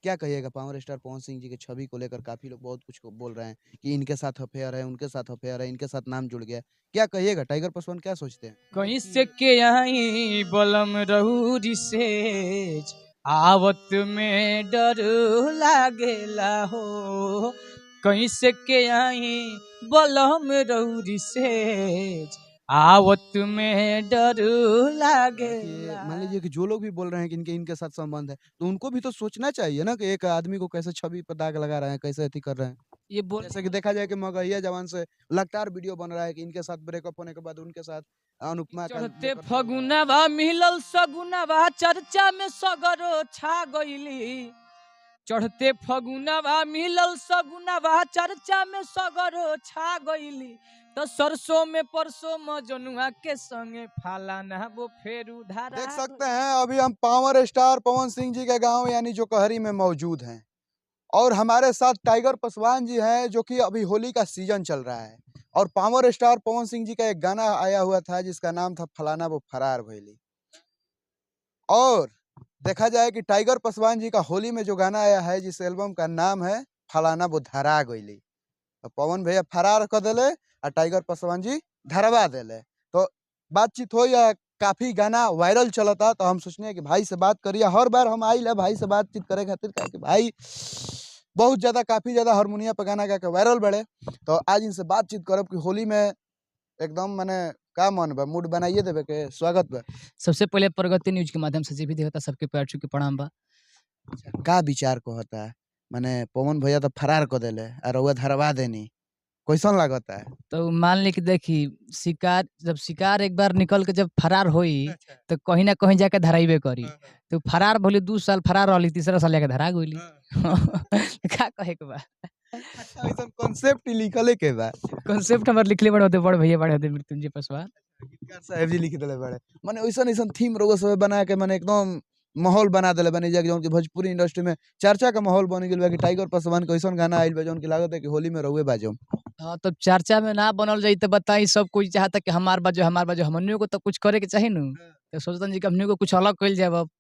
क्या कहिएगा power star Pawan Singh ji की छवि को लेकर काफ़ी लोग बहुत कुछ को बोल रहे हैं कि इनके साथ अफेयर है, उनके साथ अफेयर है, इनके साथ नाम जुड़ गया। क्या कहिएगा टाइगर पासवान क्या सोचते हैं? कैसे के आई बलम रहूरी से आवत में डर लागेला हो। कैसे के आई बलम रहूरी से आवत में डर देखिए, लागेला। मान लीजिए कि जो लोग भी बोल रहे हैं कि इनके इनके साथ संबंध है, तो उनको भी तो सोचना चाहिए ना कि एक आदमी को कैसे छवि पे दाग लगा रहे हैं, कैसे अति कर रहे हैं। ये बोल जैसे कि देखा जाए कि मगहिया जवान से लगातार वीडियो बन रहा है कि इनके साथ ब्रेकअप होने के बाद उनके साथ अनुपमा का चढ़ते लेकर चल रहा है। फगुनवा मिलल सगुनवा चर्चा में सगरो छा गईली। चढ़ते फगुनवा मिलल सगुनवा चर्चा में सगरो छा गईली। तो सरसों में परसों मजनुआ के संगे फालाना वो फेरू धारा देख सकते गइली। हैं अभी हम पावर स्टार पवन सिंह जी के गाँव यानी जोकहरी में मौजूद हैं। और हमारे साथ टाइगर पासवान जी हैं जो कि अभी होली का सीजन चल रहा है। और पावर स्टार पवन सिंह जी का एक गाना आया हुआ था जिसका नाम था फलाना वो फरार भइली। और देखा जाए कि टाइगर पासवान जी का होली में जो गाना आया है जिस एल्बम का नाम है फलाना वो धरा गइली। तो पवन भैया फरार कर देले और टाइगर पासवान जी धरवा देले। तो बातचीत हो या काफी गाना वायरल चलता तो हम सोचने कि भाई से बात करिए। हर बार हम आई ला भाई से बातचीत करे खातिर काहे कि भाई बहुत ज्यादा काफी ज्यादा हारमोनियम पे गाना गा के वायरल बड़े। तो आज इनसे बातचीत करब कि होली में एकदम माने का मन बा मूड बनाइए देवे के स्वागत बा। सबसे पहले प्रगति न्यूज के माध्यम से जे भी देखता सबके पैर छू के प्रणाम बा। का विचार कहता है माने पवन भैया तो फरार कर देले और रउआ धरवा देनी कैसन लागता है? तो मान ली कि देखी शिकार जब शिकार एक बार निकल के जब फरार होई तो कहीं ना कहीं जाके धराइबे करी। तो फरार भले 2 साल फरार रहली तीसरा साल जाके धरा गइली। का कहे के बा। अच्छा ऐसा कॉन्सेप्ट लिखले के बा कॉन्सेप्ट हमर लिखले बड़ होते बड़ भैया बड़े होते मृत्युंजय पासवान। गीतकार साहब जी लिख देले बड़े। माने ऐसन ऐसन थीम रउआ सब बना के माने एकदम माहौल बना देले बनी जा जौन की भोजपुरी इंडस्ट्री में चर्चा का माहौल बन गेल बा कि टाइगर पासवान के ऐसन गाना आइल बा जौन की लागत है कि होली में रउए बाजो। हाँ तो चर्चा में ना बनल जाई तो बताई सब कोई चाहता कि हमार बाजो हमनियों को तो कुछ करे के चाही नु। तो सोचतन जी कि हमनियों को कुछ अलग कइल जाए अब।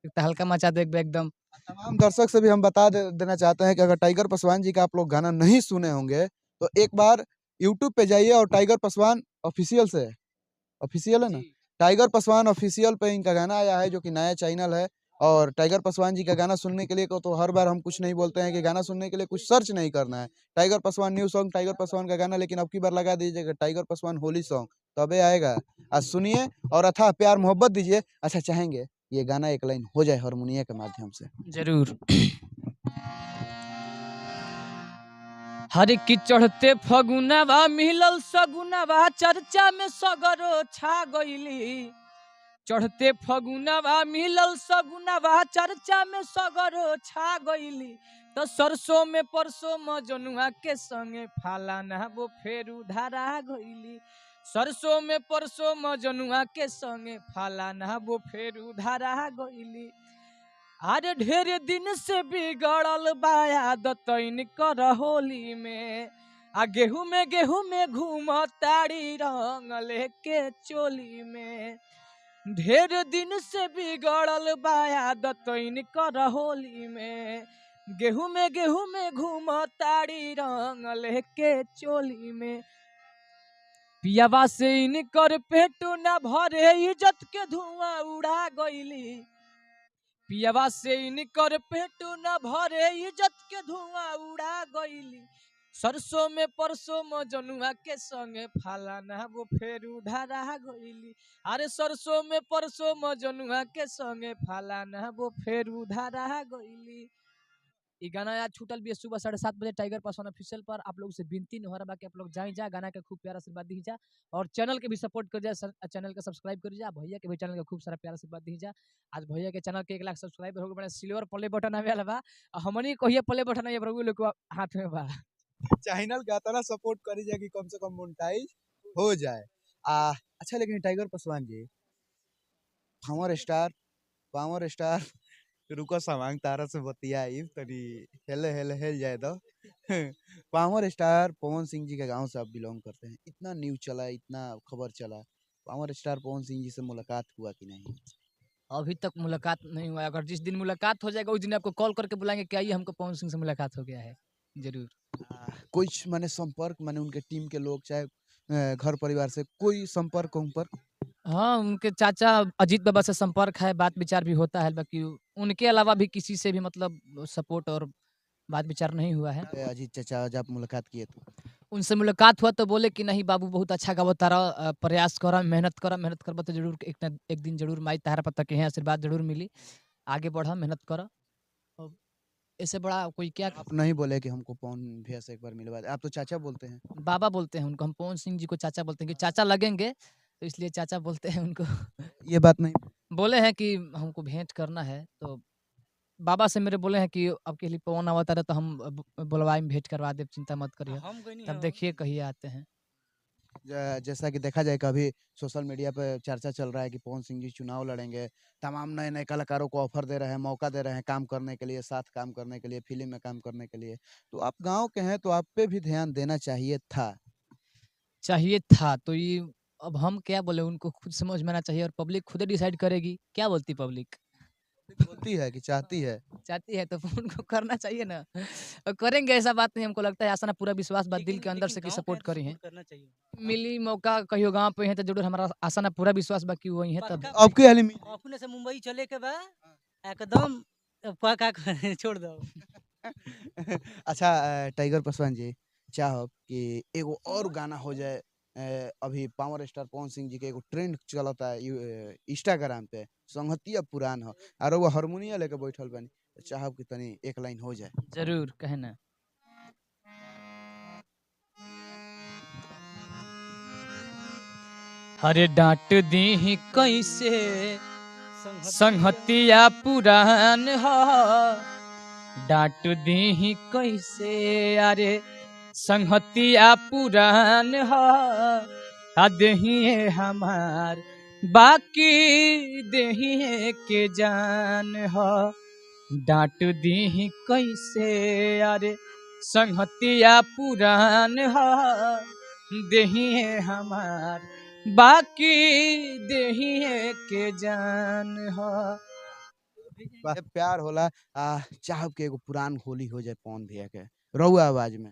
एक तो हल्का मचा दे एकदम। तमाम दर्शक से भी हम बता देना चाहते हैं कि अगर टाइगर पासवान जी का आप लोग गाना नहीं सुने होंगे तो एक बार यूट्यूब पे जाइए और टाइगर पासवान ऑफिशियल से ऑफिशियल है ना टाइगर पासवान ऑफिशियल पे इनका गाना आया है जो कि नया चैनल है। और टाइगर पासवान जी का गाना सुनने के लिए को तो हर बार हम कुछ नहीं बोलते हैं कि गाना सुनने के लिए कुछ सर्च नहीं करना है। Tiger Paswan new song tiger Paswan का गाना लेकिन अब की बार लगा दीजिएगा टाइगर पासवान होली सॉन्ग तबे आएगा। आज सुनिए और अथाह प्यार मोहब्बत दीजिए। अच्छा चाहेंगे ये गाना एक लाइन हो जाए हारमोनिया के माध्यम से? जरूर। हर की चढ़ते फगुनवा मिलल सगुनवा चर्चा में सगरो छा गईली। चढ़ते फगुनवा मिलल सगुनवा चर्चा में सगरो छा गईली। तो सरसों में परसों मजनुआ के संगे फालाना वो फेरू धारा गईली। सरसों में परसों मजनुआ के संगे फालाना वो फेरू धारा गईली। अरे ढेर दिन से बिगड़ल बा आदत इनकर होली में। आ गेहूं में घूम ताड़ी रंग लेके चोली में। ढेर दिन से बिगड़ल बा आदत इनकर होली में। गेहूं में घूम ताड़ी रंग लेके चोली में। पियावा से इनकर पेट न भरे इज्जत के धुआं उड़ा गईली। पियावा से इनकर पेट न भरे इज्जत के धुआं उड़ा गईली। सरसों में परसों मजनुआ के संगे फालाना वो फेरू धारा गईली। अरे सरसों में परसों मजनुआ के संगे फालाना वो फेरू धारा गईली। ये गाना आज छूटल भी है सुबह 7:30 बजे टाइगर पासवान ऑफिशियल पर। आप लोग से विनती नहीं हो रहा कि आप लोग जाए जा गाना के खूब प्यारा आशीर्वाद दी जा और चैनल के भी सपोर्ट कर जा। चैनल के सब्सक्राइब कर जा भैया के भी चैनल के खूब सारा प्यारा आशीर्वाद दी जा। आज भैया के चैनल के 1 लाख सब्सक्राइबर हो गए सिल्वर प्ले बटन आवे वाला बा। हमनी कहिए प्ले बटन आए प्रभु लोग के हाथ में बा। चैनल का तरह सपोर्ट करी जाए कि कम से कम मोनेटाइज हो जाए। अच्छा लेकिन tiger Paswan ji power star रुको समांग तारा से बतियाई तनी हेले हेले हेल जाए दो। पावर स्टार पवन सिंह जी के गांव से आप बिलोंग करते हैं। इतना न्यूज चला इतना खबर चला पावर स्टार पवन सिंह जी से मुलाकात हुआ कि नहीं? अभी तक मुलाकात नहीं हुआ है। अगर जिस दिन मुलाकात हो जाएगा उस दिन आपको कॉल करके बुलाएंगे कि आइए हमको पवन सिंह से मुलाकात हो गया है। जरूर। कुछ माने संपर्क माने उनके टीम के लोग चाहे घर परिवार से कोई संपर्क उम्पर्क? हाँ, उनके चाचा अजीत बाबा से संपर्क है, बात विचार भी होता है, बाकी उनके अलावा भी किसी से भी मतलब सपोर्ट और बात विचार नहीं हुआ है। अजीत चाचा जब मुलाकात किए तो उनसे मुलाकात हुआ तो बोले कि नहीं बाबू बहुत अच्छा गावत तारा, प्रयास करा, मेहनत करबा तो जरूर एक दिन जरूर माई तारा पता के आशीर्वाद जरूर मिली, आगे बढ़ा, मेहनत करा। अब इससे बड़ा कोई क्या। आप नहीं बोले कि हमको पवन भैया से एक बार मिलवा दे, आप तो चाचा बोलते हैं। बाबा बोलते हैं उनको, हम पवन सिंह जी को चाचा बोलते हैं कि चाचा लगेंगे, तो इसलिए चाचा बोलते हैं उनको। ये बात नहीं बोले हैं कि हमको भेंट करना है, तो बाबा से मेरे बोले हैं कि आपके लिए पवन अवतार है तो हम बुलवाई में भेंट करवा दे, चिंता मत करिए। तब देखिए कहिए आते हैं। जैसा कि देखा जाए कि अभी सोशल मीडिया पे चर्चा चल रहा है कि पवन सिंह जी चुनाव लड़ेंगे, तमाम नए नए कलाकारों को ऑफर दे रहे हैं, मौका दे रहे हैं काम करने के लिए, साथ काम करने के लिए, फिल्म में काम करने के लिए। तो आप गांव के हैं तो आप पे भी ध्यान देना चाहिए था तो ये अब हम क्या बोले, उनको खुद समझ में आना चाहिए और पब्लिक खुद डिसाइड करेगी। क्या बोलती पब्लिक? बोलती है कि चाहती है। चाहती है तो उनको करना चाहिए ना, और करेंगे, ऐसा बात नहीं। हमको लगता है आसान पूरा विश्वास बात दिल के अंदर से कि सपोर्ट करी है। मिली मौका कहियो गांव पे है तो जरूर हमारा आसान पूरा विश्वास बाकी वही है। तब आपके हाल में अपने से मुंबई चले के बा एकदम का छोड़ दो। अच्छा टाइगर पासवान जी चाहो कि एगो और गाना हो जाए। अभी पावर स्टार पवन सिंह जी के एगो ट्रेंड चलता है इंस्टाग्राम पे, संगतिया पुरान हो और वो हारमोनिया लेके बैठल बनी, तो चाहब कि तनी एक लाइन हो जाए। जरूर कहना। अरे डांट दी कैसे संगतिया पुरान हो, डांट दी कैसे अरे संगतिया पुरान हो, देहिए हमार बाकी देहिए के जान हो, डांट दी कैसे अरे संगतिया पुरान हो, देहिए हमार बाकी देहिए के जान हो। प्यार होला चाहब के एगो पुरान होली हो जाए पवन भैया के रहुआ आवाज में।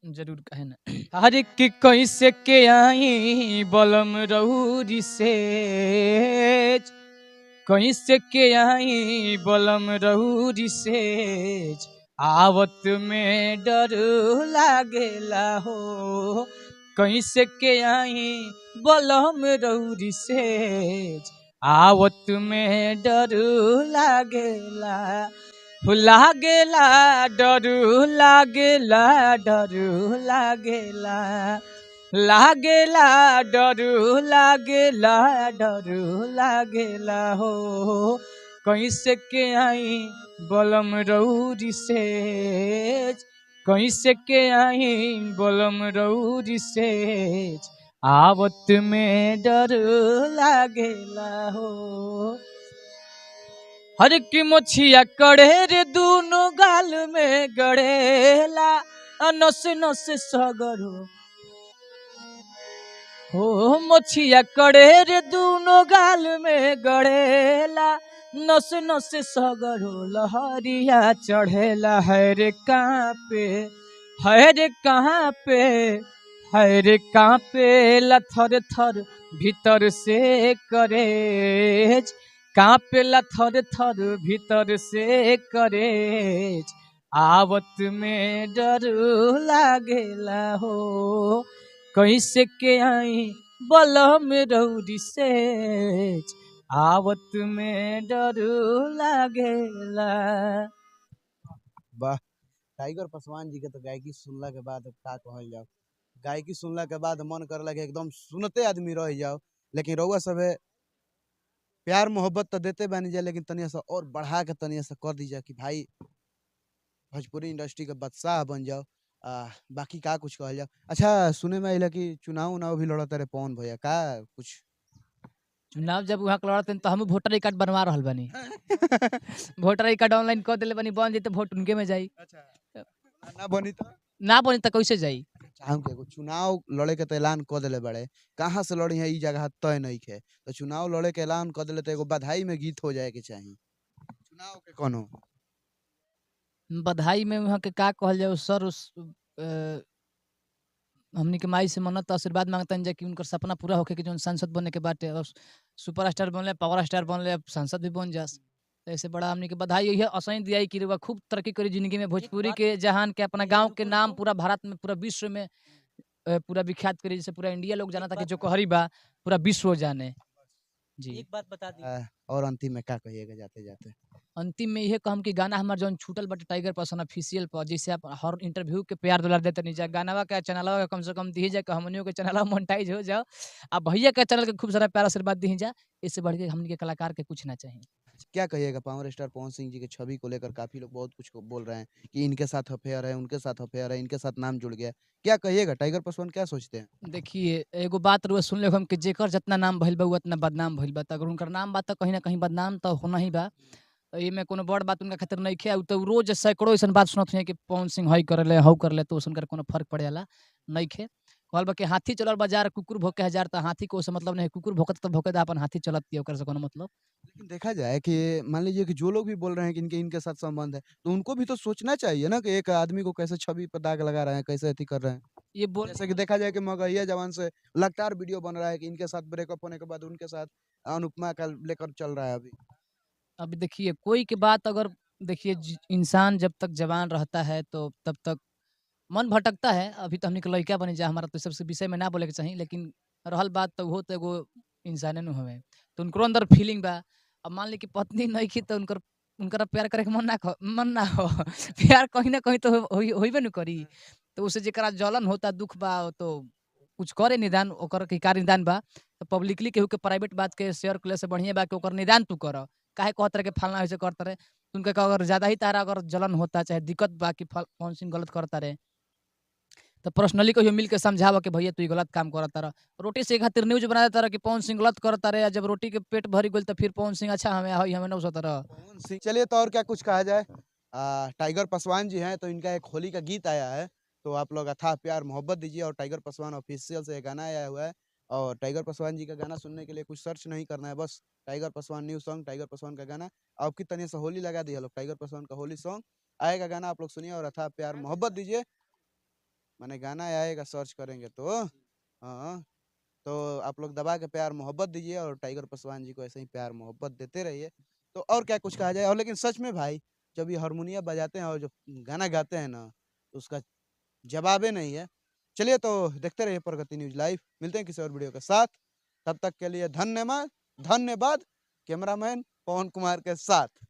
जरूर कहना। हर की कैसे के आई बलम रहुरी से, कैसे के आई बलम रहुरी से, आवत में डर लागेला हो, कैसे के आई बलम रहुरी से, आवत में डर लागेला, लागेला डर लागेला डर लागेला, लागेला डर लागेला डर लागेला हो, कैसे के आई बलम रहुरी से, कैसे के आई बलम रहुरी से, आवत में डर लागेला हो। हर की मोछिया कड़े रे दोनों गाल में गड़ेला, नस नस सगरो हो, मोछिया कड़े रे दोनों गाल में गड़ेला, नस नस सगरो लहरिया चढ़ेला, है रे कहाँ पे, है रे कहाँ पे, है रे कहाँ पे लथर थर भीतर से करेज, कांपेला थर थर भीतर से करेज, आवत में डर लागेला हो, कैसे के आई बलम रहुरी से, आवत में डर लागेला। वाह, टाइगर पासवान जी के तो गायकी सुनला के बाद का कहल जाओ, गायकी सुनला के बाद मन कर लगे एकदम सुनते आदमी रह जाओ। लेकिन रउआ सब प्यार मोहब्बत तो देते बानी जाए, लेकिन तनिया सा और बढ़ा के तनिया सा कर दीजिए कि भाई भोजपुरी इंडस्ट्री का बादशाह बन जाओ। बाकी का कुछ कहल जाओ। अच्छा सुने में आइला कि चुनाव उनाव भी लड़त रहे पवन भैया, का कुछ चुनाव जब वहाँ लड़ते तो हम वोटर आई कार्ड बनवा रहल बानी। वोटर आई कार्ड ऑनलाइन कर दिले बानी, बन जाई तो वोट उनके में जाई। अच्छा ना बनी तो ना बनी तो कैसे जाई? हम के एगो चुनाव लड़े के तो ऐलान क देले बड़े, कहाँ से लड़ी है ई जगह तय नइखे। तो चुनाव लड़े के ऐलान क देले तो एगो बधाई में गीत हो जाए के चाही। चुनाव के कोनो बधाई में वहाँ के का कहल जाए सर उस हमनी के माई से मन्नत आशीर्वाद मांगतन जा कि उनकर सपना पूरा होखे कि जौन सांसद बने के बाटे और सुपरस्टार बनले, पावर स्टार बनले, अब सांसद भी बन जास। तो ऐसे बड़ा हमनी के बधाई यही असही दियाई कि रउआ खूब तरक्की करी जिंदगी में, भोजपुरी के जहान के अपना गाँव के नाम पूरा भारत में, पूरा विश्व में पूरा विख्यात करी, जैसे पूरा इंडिया लोग जाना था कि जो कहरी बा पूरा विश्व जाने। जी। एक बात बता दी। और अंतिम में का कहिएगा जाते-जाते? अंतिम में इहे कहम कि गाना हमार जौन छूटल बाटे टाइगर पर्सन ऑफिशियल पर, जैसे आप हर इंटरव्यू के प्यार दुलार देतनी जा, गानवा के चैनलवा के कम से कम दिही जा कि हमनियो के चैनलवा मोनेटाइज हो जाओ। आ भैया के चैनल के खूब सारा प्यार आशीर्वाद दिही जा। इससे बढ़ के हमनी के कलाकार के कुछ ना चाहिए। क्या कहिएगा पावर स्टार पवन सिंह जी की छवि को लेकर काफ़ी लोग बहुत कुछ बोल रहे हैं कि इनके साथ अफेयर है, उनके साथ अफेयर है, इनके साथ नाम जुड़ गया है। क्या कहिएगा टाइगर पासवान क्या सोचते हैं? देखिए, एगो बात रउआ सुन लेब हम कि जेकर जितना नाम भइल बा उ उतना बदनाम भइल बा। त अगर उनकर नाम बा त कहीं न कहीं बदनाम त होना ही बा। तो एमे कोनो बड़ बात उनका खातिर नइखे। उ तो रोज़ सैकड़ों अइसन बात सुनत होइहे कि पवन सिंह हई करेले, हऊ करेले, तो ओसे उनकर कोनो फ़र्क पड़ेला नइखे। कहल बा कि हाथी चलल बाजार कुकुर भोके हज़ार, त हाथी के ओसे मतलब नहीं, कुकुर भौंकत त भौंके दा, अपन हाथी चलतिया, ओकरा से कोनो मतलब। लेकिन देखा जाए कि मान लीजिए कि जो लोग भी बोल रहे हैं कि इनके इनके साथ संबंध है, तो उनको भी तो सोचना चाहिए ना कि एक आदमी को कैसे छवि पर दाग लगा रहे हैं, कैसे अति कर रहे हैं। ये बोल जैसे कि देखा जाए कि मगहिया जवान से लगातार वीडियो बन रहा है कि इनके साथ ब्रेकअप होने के बाद उनके साथ अनुपमा का लेकर चल रहा है अभी। अभी देखिए, कोई के बात अगर देखिए इंसान जब तक जवान रहता है तो तब तक मन भटकता है। अभी तो हमनी के लइका बनी जा, हमारा तो सब से विषय में ना बोले के चाही, लेकिन रहल बात तो उहो तो एगो इंसाने नु हवे। तो उनकरो अंदर फीलिंग बा। अब मान ली कि पत्नी नइखी तो उनकरा प्यार करे के मन ना हो। प्यार कहीं न कहीं तो होइबे नु करी। तो उसे जेकरा जलन होता, दुःख बा, तो कुछ करे निदान, ओकर के का निदान बा। तो पब्लिकली केहू के प्राइवेट बात के शेयर कइले से बढ़िया बा कि ओकर निदान तू कर। काहे कहत रहे कि फलना ऐसे करत रहे। उनके का अगर ज़्यादा ही तारा अगर जलन होता, चाहे दिक्कत बा कि पवन सिंह गलत करता रहे, तो पर्सनली कहियो मिल के समझावा कि भैया तू ई गलत काम करत तारा। रोटी से खातिर न्यूज़ बना देता रहा कि पवन सिंह गलत करता रहे, जब रोटी के पेट भरी गइल तो फिर पवन सिंह अच्छा हमें हई हमें नौसत रह। पवन सिंह चलिए तो और क्या कुछ कहा जाए। टाइगर पासवान जी हैं तो इनका एक होली का गीत आया है, तो आप लोग अथाह प्यार मोहब्बत दीजिए। और टाइगर पासवान ऑफिशियल से ये गाना आया हुआ है, और टाइगर पासवान जी का गाना सुनने के लिए कुछ सर्च नहीं करना है, बस tiger Paswan new song, tiger Paswan का गाना। आपकी तनिया से होली लगा दी है लोग, टाइगर पासवान का होली सॉन्ग आएगा, गाना आप लोग सुनिए और अथाह प्यार मोहब्बत दीजिए। मैंने गाना आएगा सर्च करेंगे तो हाँ, तो आप लोग दबा के प्यार मोहब्बत दीजिए और टाइगर पासवान जी को ऐसे ही प्यार मोहब्बत देते रहिए। तो और क्या कुछ कहा जाए। और लेकिन सच में भाई, जब ये हारमोनियम बजाते हैं और जब गाना गाते हैं ना, तो उसका जवाबे नहीं है। चलिए तो देखते रहिए प्रगति न्यूज़ लाइव, मिलते हैं किसी और वीडियो के साथ। तब तक के लिए धन्यवाद। कैमरामैन पवन कुमार के साथ।